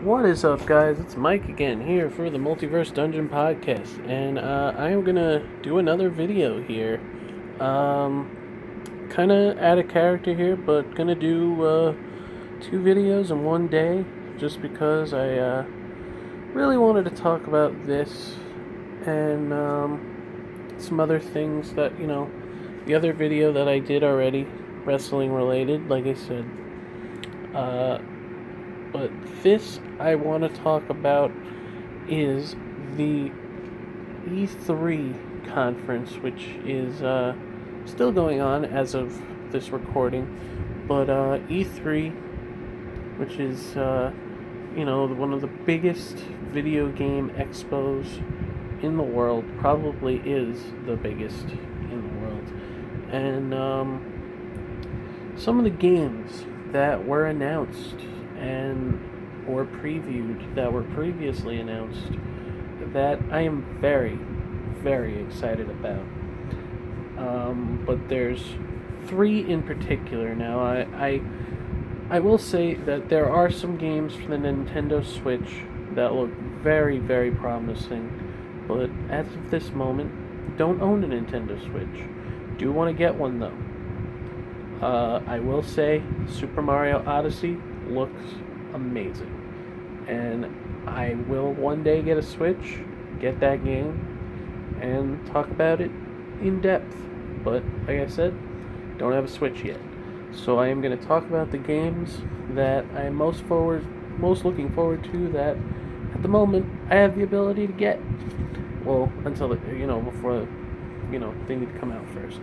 What is up, guys? It's Mike again here for the Multiverse Dungeon Podcast, and I am gonna do another video here. Kind of out of character here, but gonna do two videos in one day, just because I really wanted to talk about this and some other things that the other video that I did already, wrestling related, like I said. But this I want to talk about is the E3 conference, which is still going on as of this recording. But E3, which is one of the biggest video game expos in the world, probably is the biggest in the world, and some of the games that were announced and or previewed that were previously announced that I am very, very excited about. But there's three in particular now. I will say that there are some games for the Nintendo Switch that look very, very promising, but as of this moment, don't own a Nintendo Switch. Do want to get one though. I will say Super Mario Odyssey looks amazing, and I will one day get a Switch, get that game, and talk about it in depth. But like I said, don't have a Switch yet, so I am going to talk about the games that I am most looking forward to, that at the moment I have the ability to get. Well, until before they need to come out first.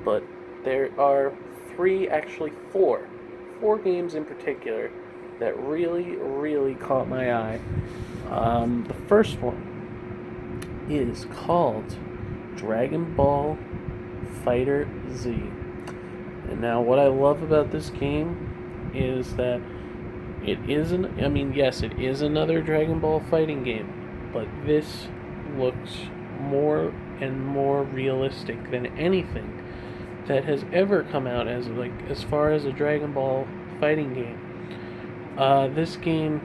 But there are four games in particular that really, really caught my eye. The first one is called Dragon Ball Fighter Z. And now what I love about this game is that it is another Dragon Ball fighting game, but this looks more and more realistic than anything that has ever come out as far as a Dragon Ball fighting game. This game,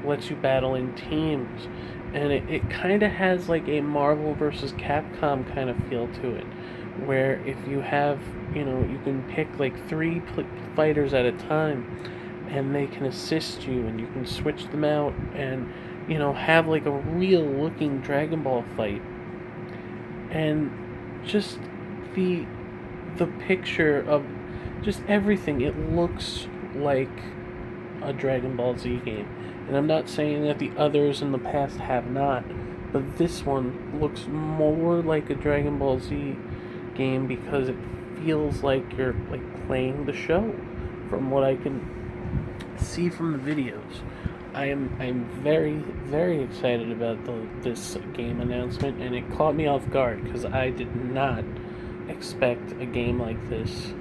lets you battle in teams, and it kind of has like a Marvel versus Capcom kind of feel to it, where if you have, you can pick like three fighters at a time, and they can assist you, and you can switch them out, and have like a real looking Dragon Ball fight. And just the picture of just everything, it looks like a Dragon Ball Z game. And I'm not saying that the others in the past have not, but this one looks more like a Dragon Ball Z game because it feels like you're like playing the show from what I can see from the videos. I'm very, very excited about this game announcement, and it caught me off guard because I did not expect a game like this.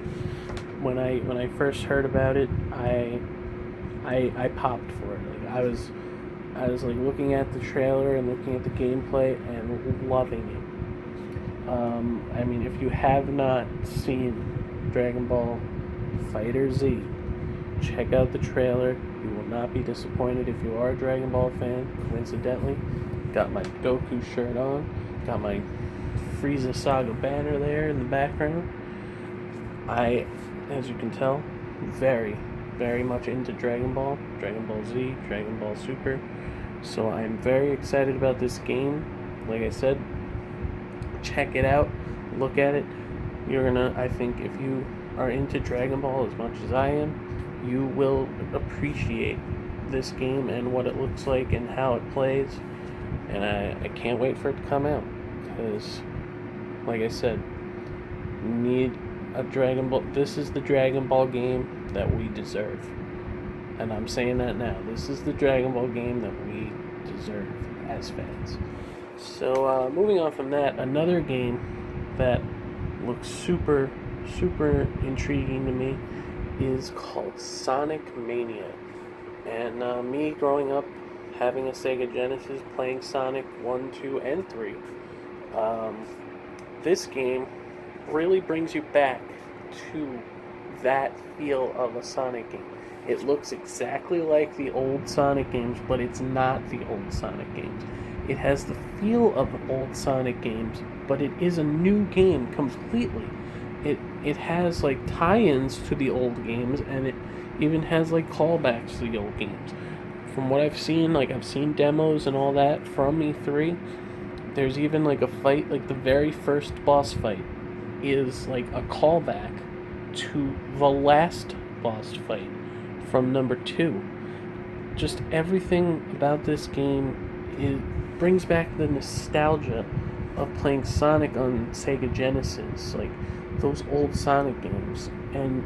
When I first heard about it, I popped for it. Like I was like looking at the trailer and looking at the gameplay and loving it. If you have not seen Dragon Ball Fighter Z, check out the trailer. You will not be disappointed if you are a Dragon Ball fan. Coincidentally, got my Goku shirt on, got my Frieza Saga banner there in the background. As you can tell, very, very much into Dragon Ball Z, Dragon Ball Super. So I'm very excited about this game. Like I said, check it out, look at it. I think if you are into Dragon Ball as much as I am, you will appreciate this game and what it looks like and how it plays. And I can't wait for it to come out, because like I said, need a Dragon Ball. This is the Dragon Ball game that we deserve, and I'm saying that now. This is the Dragon Ball game that we deserve as fans. So moving on from that, another game that looks super, super intriguing to me is called Sonic Mania. And me growing up having a Sega Genesis, playing Sonic 1, 2, and 3, this game really brings you back to that feel of a Sonic game. It looks exactly like the old Sonic games, but it's not the old Sonic games. It has the feel of the old Sonic games, but it is a new game completely. It has like tie-ins to the old games, and it even has like callbacks to the old games. From what I've seen, like I've seen demos and all that from E3. There's even like a fight, like the very first boss fight is like a callback to the last boss fight from number 2. Just everything about this game brings back the nostalgia of playing Sonic on Sega Genesis, like those old Sonic games. And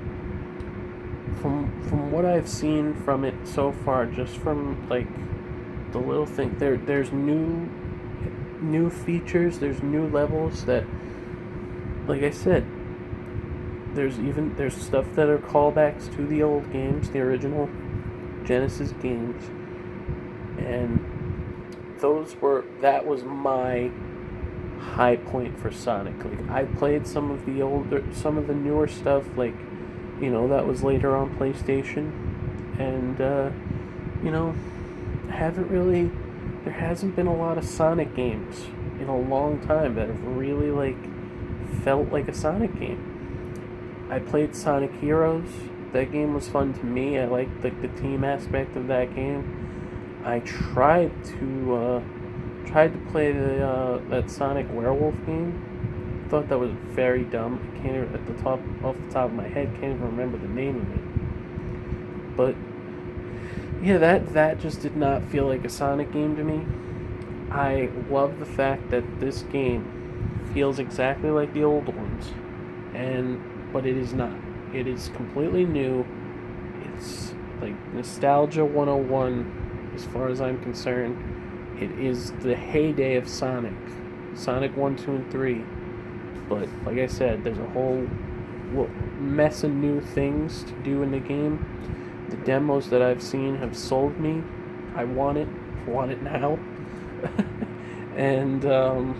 from what I've seen from it so far, just from like the little thing, there's new features, there's new levels that, like I said, there's stuff that are callbacks to the old games, the original Genesis games, and that was my high point for Sonic. Like I played some of the newer stuff, like that was later on PlayStation, and there hasn't been a lot of Sonic games in a long time that have really like felt like a Sonic game. I played Sonic Heroes. That game was fun to me. I liked like the team aspect of that game. I tried to play that Sonic Werewolf game. Thought that was very dumb. I can't off the top of my head, can't even remember the name of it. But yeah, that just did not feel like a Sonic game to me. I love the fact that this game feels exactly like the old ones, but it is not. It is completely new. It's like nostalgia 101 as far as I'm concerned. It is the heyday of Sonic 1, 2, and 3. But like I said, there's a whole mess of new things to do in the game. The demos that I've seen have sold me. I want it now. And I'm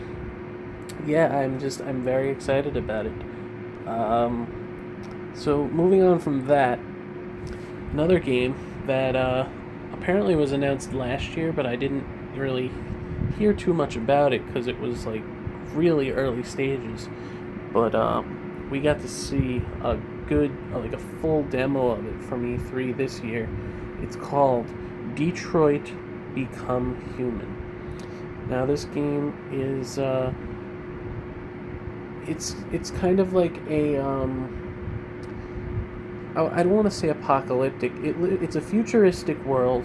very excited about it. So moving on from that, another game that apparently was announced last year, but I didn't really hear too much about it because it was like really early stages. But we got to see a full demo of it from E3 this year. It's called Detroit Become Human. Now this game is it's kind of like a I don't want to say apocalyptic. It's a futuristic world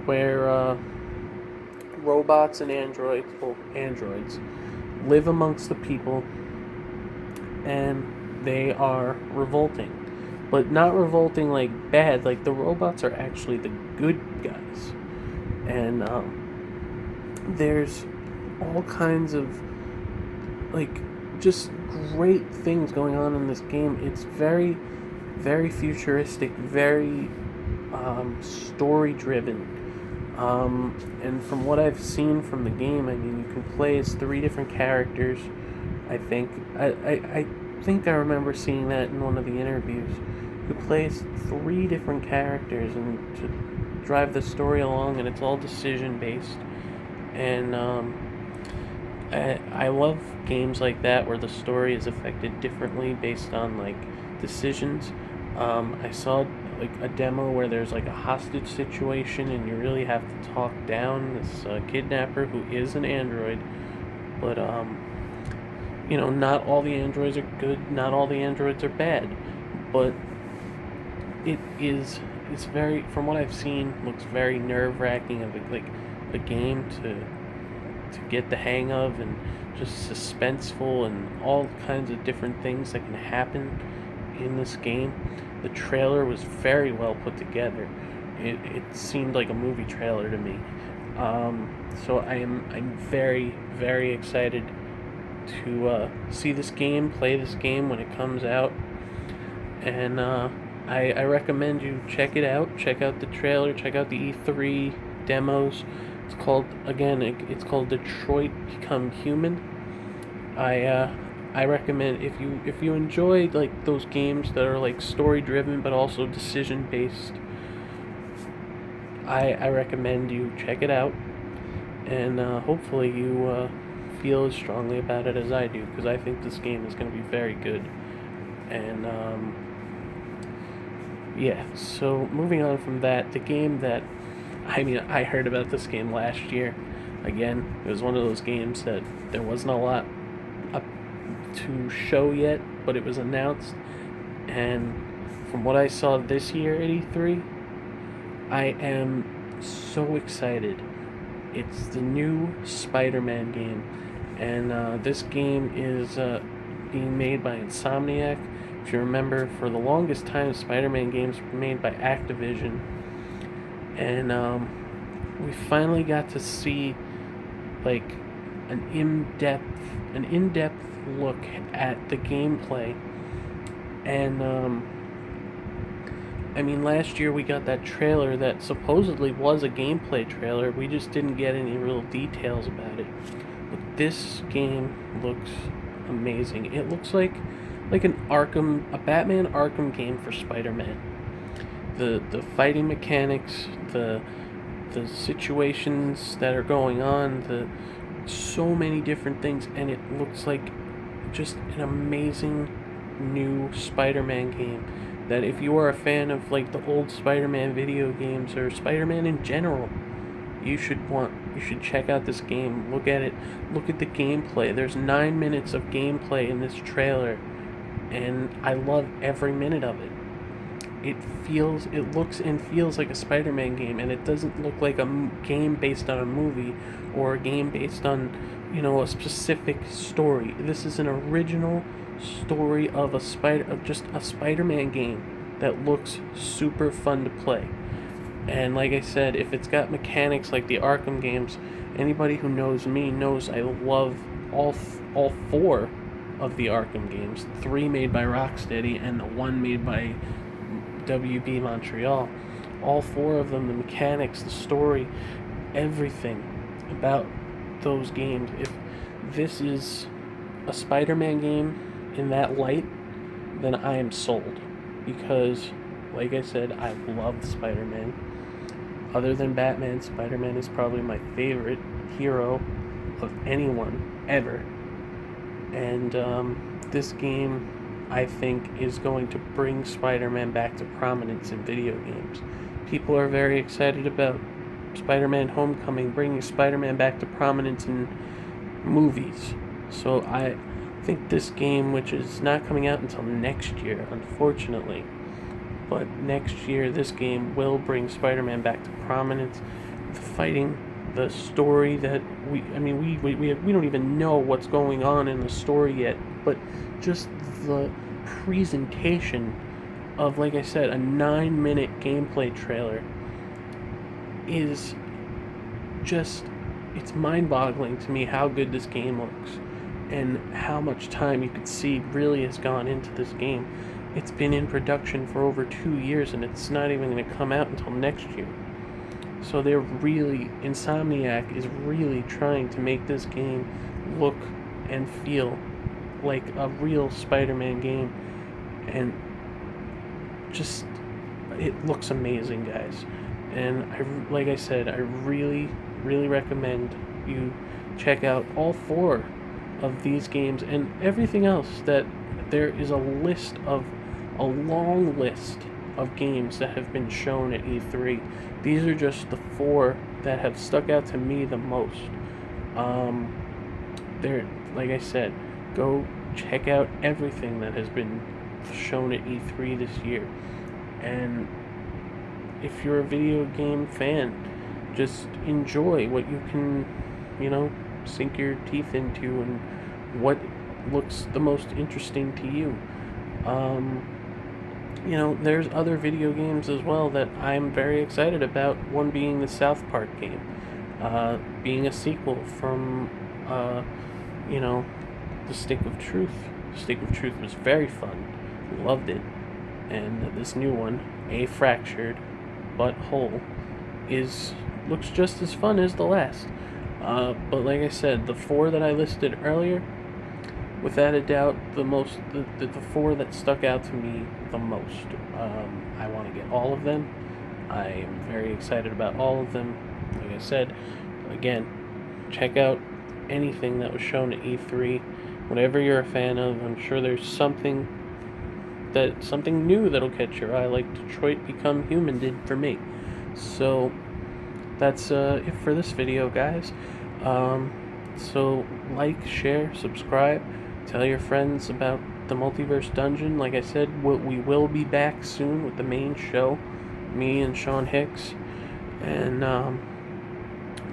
where robots and androids live amongst the people, and they are revolting. But not revolting like bad, like the robots are actually the good guys. And there's all kinds of like just great things going on in this game. It's very, very futuristic, very story driven. And from what I've seen from the game, I mean, you can play as 3 different characters. I think I remember seeing that in one of the interviews. You play as 3 different characters and to drive the story along, and it's all decision based. And I love games like that where the story is affected differently based on like decisions. I saw like a demo where there's like a hostage situation and you really have to talk down this kidnapper who is an android, but not all the androids are good, not all the androids are bad, but it's very, from what I've seen, looks very nerve-wracking of like a game to get the hang of, and just suspenseful and all kinds of different things that can happen in this game. The trailer was very well put together. It seemed like a movie trailer to me. So I'm very, very excited to see this game, play this game when it comes out, and I recommend you check it out. Check out the trailer. Check out the E3 demos. It's called Detroit Become Human. I recommend, if you enjoy like those games that are like story driven but also decision based, I recommend you check it out, and hopefully you feel as strongly about it as I do, because I think this game is going to be very good. And yeah, so moving on from that, the game that I heard about this game last year. Again, it was one of those games that there wasn't a lot up to show yet, but it was announced. And from what I saw this year at E3, I am so excited. It's the new Spider-Man game, and this game is being made by Insomniac. If you remember, for the longest time, Spider-Man games were made by Activision, and we finally got to see like an in-depth look at the gameplay. And last year we got that trailer that supposedly was a gameplay trailer. We just didn't get any real details about it. But this game looks amazing. It looks like a Batman Arkham game for Spider-Man. The fighting mechanics, the situations that are going on, so many different things, and it looks like just an amazing new Spider-Man game. That if you are a fan of like the old Spider-Man video games or Spider-Man in general, you should check out this game. Look at it. Look at the gameplay. There's 9 minutes of gameplay in this trailer, and I love every minute of it. It looks and feels like a Spider-Man game, and it doesn't look like a game based on a movie or a game based on, a specific story. This is an original story of just a Spider-Man game that looks super fun to play. And like I said, if it's got mechanics like the Arkham games, anybody who knows me knows I love all 4 of the Arkham games. 3 made by Rocksteady and the 1 made by WB Montreal. All 4 of them, the mechanics, the story, everything about those games. If this is a Spider-Man game in that light, then I am sold. Because, like I said, I love Spider-Man. Other than Batman, Spider-Man is probably my favorite hero of anyone ever. And this game, I think, is going to bring Spider-Man back to prominence in video games. People are very excited about Spider-Man Homecoming bringing Spider-Man back to prominence in movies. So I think this game, which is not coming out until next year, unfortunately, but next year this game will bring Spider-Man back to prominence. The fighting, the story that we don't even know what's going on in the story yet, but just the presentation of, like I said, a 9-minute gameplay trailer is just, it's mind-boggling to me how good this game looks and how much time you could see really has gone into this game. It's been in production for over 2 years, and it's not even going to come out until next year. So Insomniac is really trying to make this game look and feel like a real Spider-Man game, and just, it looks amazing, guys. And like I said, I really, really recommend you check out all 4 of these games and everything else. That there is a long list of games that have been shown at E3. These are just the 4 that have stuck out to me the most. Like I said, go check out everything that has been shown at E3 this year. And if you're a video game fan, just enjoy what you can, sink your teeth into and what looks the most interesting to you. There's other video games as well that I'm very excited about, one being the South Park game, being a sequel from, The Stick of Truth. The Stick of Truth was very fun, loved it, and this new one, A Fractured But Whole, looks just as fun as the last. But like I said, the 4 that I listed earlier, without a doubt, the 4 that stuck out to me the most. I want to get all of them. I am very excited about all of them. Like I said, again, check out anything that was shown at E3. Whatever you're a fan of, I'm sure there's something new that'll catch your eye, like Detroit Become Human did for me. So that's it for this video, guys. So like, share, subscribe, tell your friends about the Multiverse Dungeon. Like I said, we will be back soon with the main show, me and Sean Hicks. And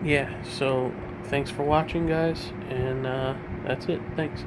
yeah, so thanks for watching, guys, and that's it. Thanks.